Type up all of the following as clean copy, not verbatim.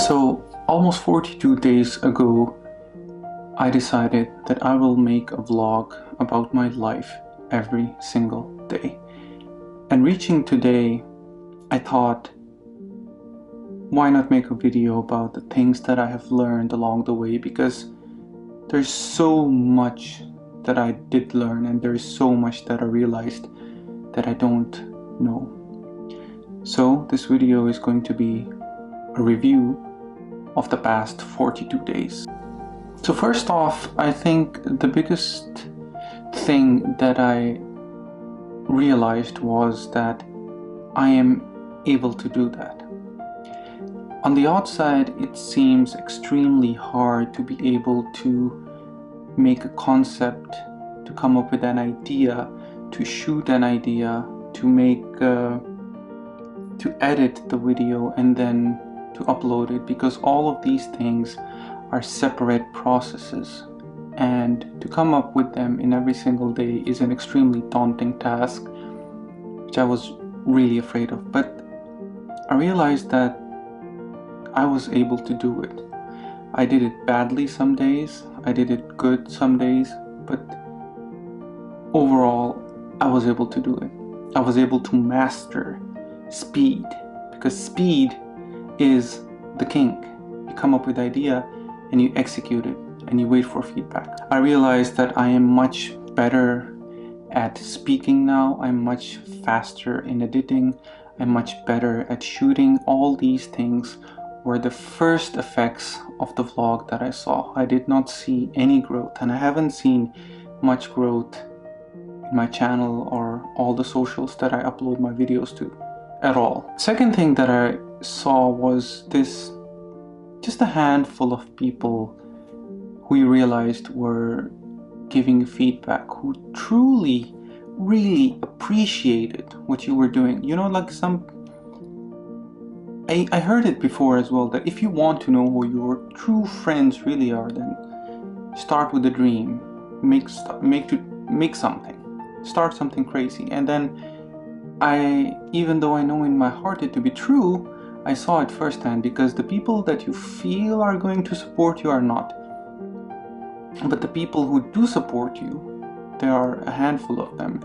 So, almost 42 days ago, I decided that I will make a vlog about my life every single day. And reaching today, I thought, why not make a video about the things that I have learned along the way, because there's so much that I did learn and there's so much that I realized that I don't know. So this video is going to be a review of the past 42 days. So first off, I think the biggest thing that I realized was that I am able to do that. On the outside, it seems extremely hard to be able to make a concept, to come up with an idea, to shoot an idea, to edit the video and then to upload it, because all of these things are separate processes, and to come up with them in every single day is an extremely daunting task, which I was really afraid of. But I realized that I was able to do it. I did it badly some days, I did it good some days, but overall I was able to do it. I was able to master speed, because speed is the king. You come up with an idea and you execute it and you wait for feedback. I realized that I am much better at speaking now. I'm much faster in editing. I'm much better at shooting. All these things were the first effects of the vlog that I saw. I did not see any growth, and I haven't seen much growth in my channel or all the socials that I upload my videos to at all. Second thing that I saw was just a handful of people who you realized were giving feedback, who truly, really appreciated what you were doing. You know, like I heard it before as well, that if you want to know who your true friends really are, then start with a dream, make something, start something crazy. And then even though I know in my heart it to be true, I saw it firsthand, because the people that you feel are going to support you are not. But the people who do support you, there are a handful of them,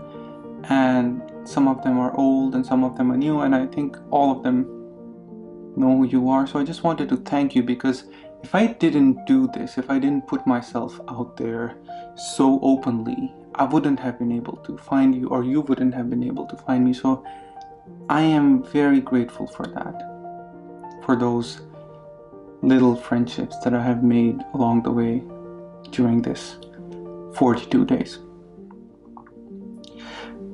and some of them are old and some of them are new, and I think all of them know who you are. So I just wanted to thank you, because if I didn't do this, if I didn't put myself out there so openly, I wouldn't have been able to find you, or you wouldn't have been able to find me. So I am very grateful for that, for those little friendships that I have made along the way during this 42 days.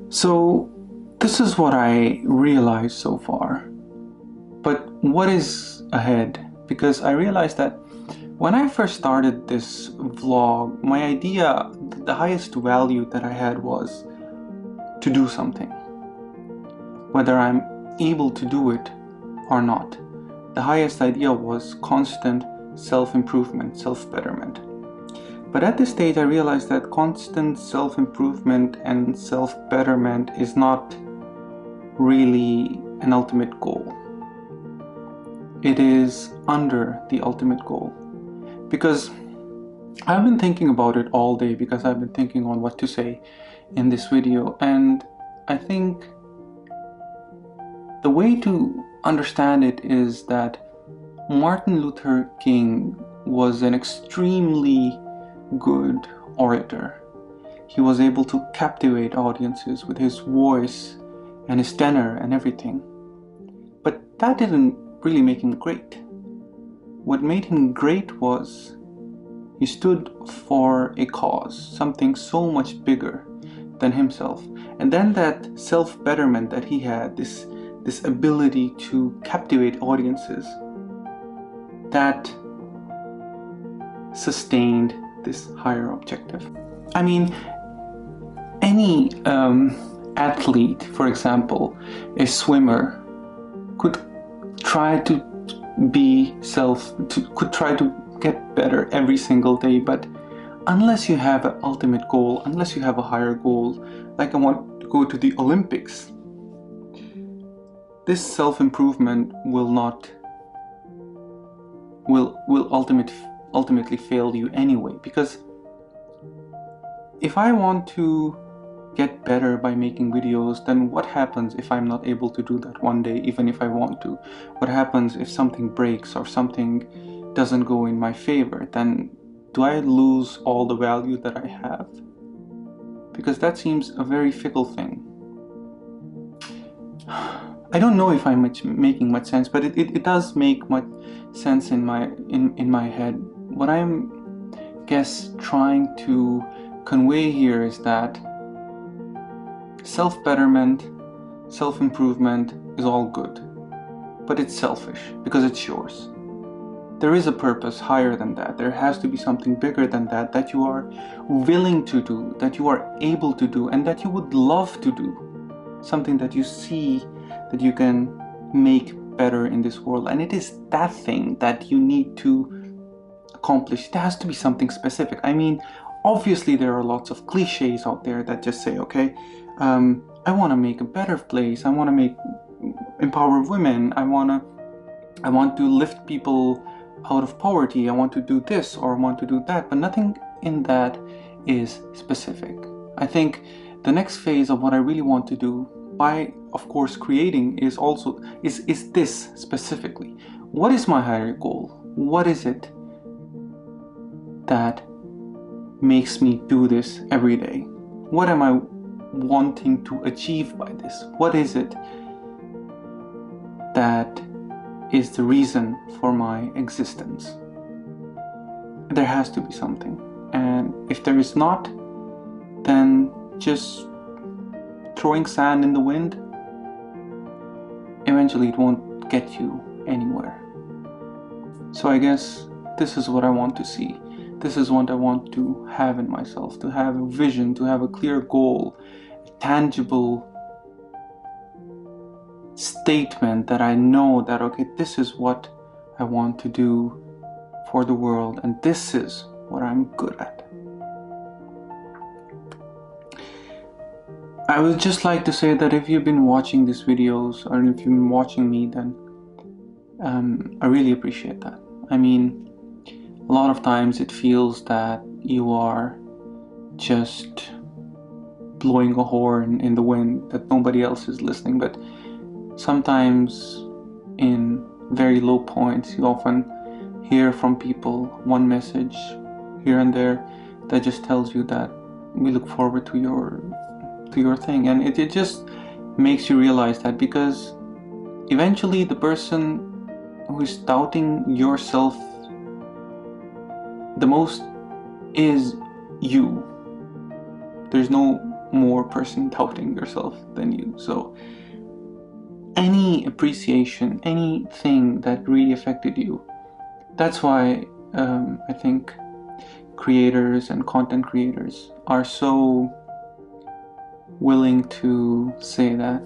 So this is what I realized so far. But what is ahead? Because I realized that when I first started this vlog, my idea, the highest value that I had was to do something, whether I'm able to do it or not. The highest idea was constant self-improvement, self-betterment. But at this stage I realized that constant self-improvement and self-betterment is not really an ultimate goal. It is under the ultimate goal. Because I've been thinking about it all day, because I've been thinking on what to say in this video, and I think the way to understand it is that Martin Luther King was an extremely good orator. He was able to captivate audiences with his voice and his tenor and everything. But that didn't really make him great. What made him great was he stood for a cause, something so much bigger than himself. And then that self-betterment that he had, this ability to captivate audiences, that sustained this higher objective. I mean, any athlete, for example, a swimmer, could try to could try to get better every single day, but unless you have an ultimate goal, unless you have a higher goal, like I want to go to the Olympics, this self-improvement will ultimately fail you anyway. Because if I want to get better by making videos, then what happens if I'm not able to do that one day, even if I want to? What happens if something breaks or something doesn't go in my favor? Then do I lose all the value that I have? Because that seems a very fickle thing. I don't know if I'm making much sense, but it does make much sense in my head. What I'm trying to convey here is that self-betterment, self-improvement is all good, but it's selfish because it's yours. There is a purpose higher than that. There has to be something bigger than that, that you are willing to do, that you are able to do, and that you would love to do. Something that you see that you can make better in this world. And it is that thing that you need to accomplish. It has to be something specific. I mean, obviously there are lots of cliches out there that just say, okay, I want to make a better place. I want to empower women. I want to lift people out of poverty. I want to do this or I want to do that, but nothing in that is specific. I think the next phase of what I really want to do, by of course creating, is this specifically. What is my higher goal? What is it that makes me do this every day? What am I wanting to achieve by this? What is it that is the reason for my existence? There has to be something, and if there is not, then just throwing sand in the wind, eventually it won't get you anywhere. So I guess this is what I want to see. This is what I want to have in myself, to have a vision, to have a clear goal, a tangible statement that I know that, okay, this is what I want to do for the world, and this is what I'm good at. I would just like to say that if you've been watching these videos, or if you've been watching me, then I really appreciate that. I mean, a lot of times it feels that you are just blowing a horn in the wind, that nobody else is listening, but sometimes in very low points you often hear from people one message here and there that just tells you that we look forward to your thing, and it just makes you realize that, because eventually the person who is doubting yourself the most is you. There's no more person doubting yourself than you. So any appreciation, anything that really affected you, that's why I think creators and content creators are so willing to say that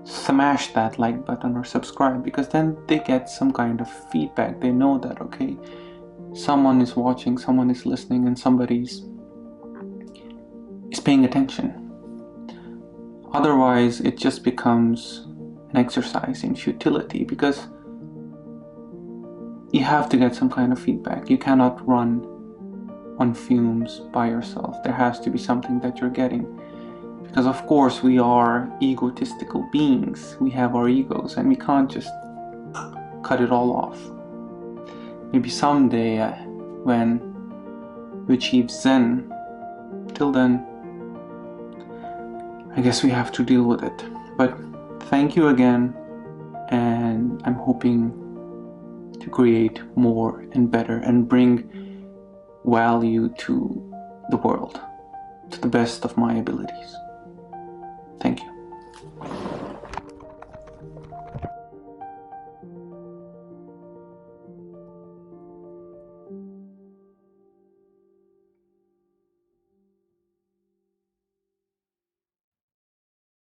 smash that like button or subscribe, because then they get some kind of feedback. They know that, okay, someone is watching, someone is listening, and somebody's paying attention. Otherwise it just becomes an exercise in futility, because you have to get some kind of feedback. You cannot run on fumes by yourself. There has to be something that you're getting, because of course we are egotistical beings. We have our egos, and we can't just cut it all off. Maybe someday when we achieve Zen. Till then, I guess we have to deal with it. But thank you again, and I'm hoping to create more and better and bring value to the world. to the best of my abilities. Thank you.